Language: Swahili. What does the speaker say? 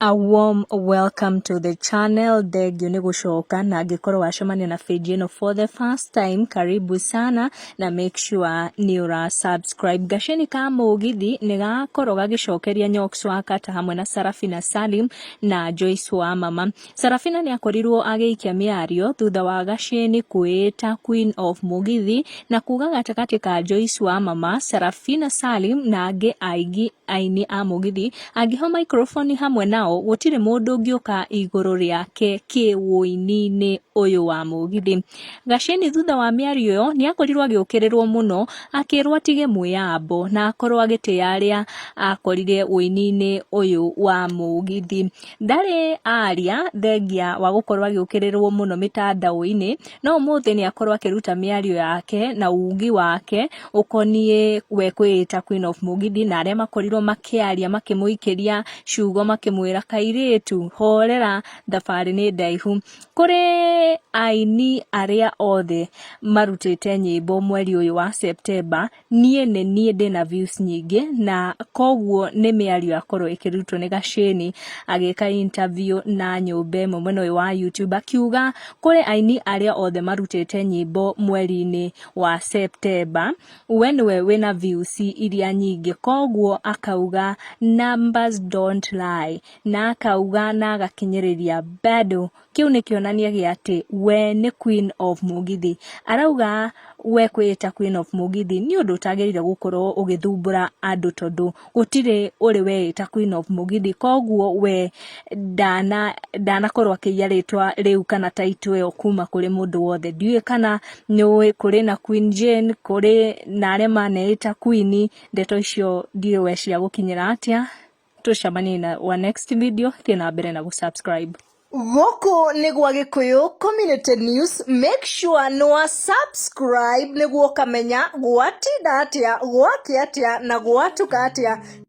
A warm welcome to the channel. Thegio ni gushoka na angĩkorwo wacemania na page ĩno for the first time, karibu sana na make sure ni ura subscribe. Gasheni ka Mugithi ni gakorwo gagicokeria Nyoxx wa Kata hamwe na Sarafina, Salim na Joyce wa mama. Sarafina ni akorirwo agĩikia mĩario thutha wa Gasheni kwĩta Queen of Mugithi na kuga gatagatĩ ka Joyce wa mama, Sarafina, Salim na angĩ aigi aini a Mugithi angĩho microphone hamwe nao gũtirĩ mũndũ ũngĩũka igũrũ rĩake kĩwũini-inĩ ũyũ wa Mugithi. Gasheni thutha wa mĩario ĩyo nĩ akorirwo agĩũkĩrĩrwo mũno, akĩrwo atige mwĩyambo na akorwo agĩtĩa arĩa akorire wũini-inĩ ũyũ wa Mugithi. Ndarĩ aria thengia wa gũkorwo agĩũkĩrĩrwo mũno mĩtandao-inĩ, no ũmũthĩ nĩ akorwo akĩruta mĩario yake na ugi wake ũkoniĩ we kwĩĩta Queen of Mugithi na arĩa makorirwo makĩaria makĩmũikĩria ciugo makĩmwĩra kairĩtu horera thabarĩ nĩ ndaihu. Kũrĩ aini arĩa othe marutĩte nyĩmbo mweri ũyũ wa September, niĩ ndĩna views nyingĩ na koguo nĩ mĩario akorwo ĩkĩrutwo nĩ Gasheni agĩka interview na nyũmba ĩmwe mwena ũyũ wa YouTube akiuga kũrĩ aini arĩa othe marutĩte nyĩmbo mweri-inĩ wa September, we nĩwe wĩna views iria nyingĩ, koguo akauga numbers don't lie, na akauga na agakinyĩrĩria bado kĩu nĩ kĩonania gĩa atĩ we nĩ Queen of Mugithi. Arauga we kwĩĩta Queen of Mugithi nĩ ũndũ ũtagĩrĩire gũkorwo ũgĩthumbũra andũ tondũ gũtirĩ ũrĩ weĩta Queen of Mugithi, koguo we ndanakorwo akĩiya rĩtwa rĩu kana title ĩyo kuma kũrĩ mũndũ wothe. Ndiũĩ kana nĩũĩ kũrĩ na Queen Jane, kũrĩ na arĩa maneĩta Queen, ndeto icio ndiũĩ we cia gũkinyĩra atĩa. Tucemanie na wa next video, thiĩ na mbere na gũsubscribe. Gũkũ nĩ gwa Gikuyu Community News, make sure nĩwa subscribe nĩguo ũkamenya gwatinda atĩa, gwakĩ atĩa na gwatuka atĩa.